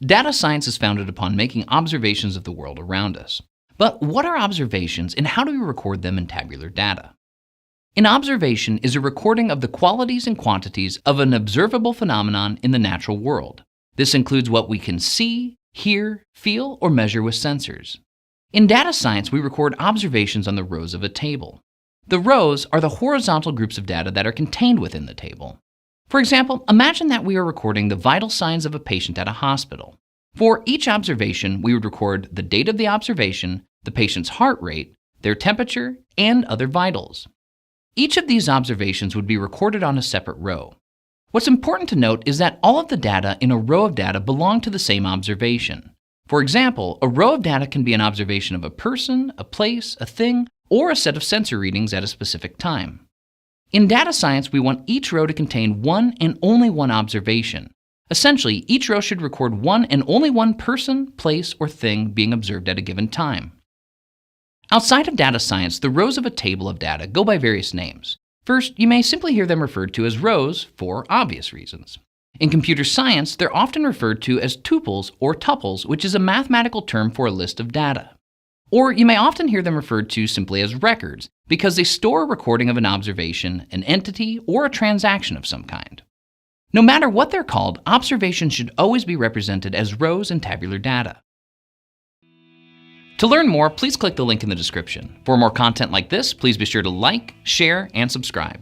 Data science is founded upon making observations of the world around us. But what are observations and how do we record them in tabular data? An observation is a recording of the qualities and quantities of an observable phenomenon in the natural world. This includes what we can see, hear, feel, or measure with sensors. In data science, we record observations on the rows of a table. The rows are the horizontal groups of data that are contained within the table. For example, imagine that we are recording the vital signs of a patient at a hospital. For each observation, we would record the date of the observation, the patient's heart rate, their temperature, and other vitals. Each of these observations would be recorded on a separate row. What's important to note is that all of the data in a row of data belong to the same observation. For example, a row of data can be an observation of a person, a place, a thing, or a set of sensor readings at a specific time. In data science, we want each row to contain one and only one observation. Essentially, each row should record one and only one person, place, or thing being observed at a given time. Outside of data science, the rows of a table of data go by various names. First, you may simply hear them referred to as rows for obvious reasons. In computer science, they're often referred to as tuples or tuples, which is a mathematical term for a list of data. Or you may often hear them referred to simply as records, because they store a recording of an observation, an entity, or a transaction of some kind. No matter what they're called, observations should always be represented as rows in tabular data. To learn more, please click the link in the description. For more content like this, please be sure to like, share, and subscribe.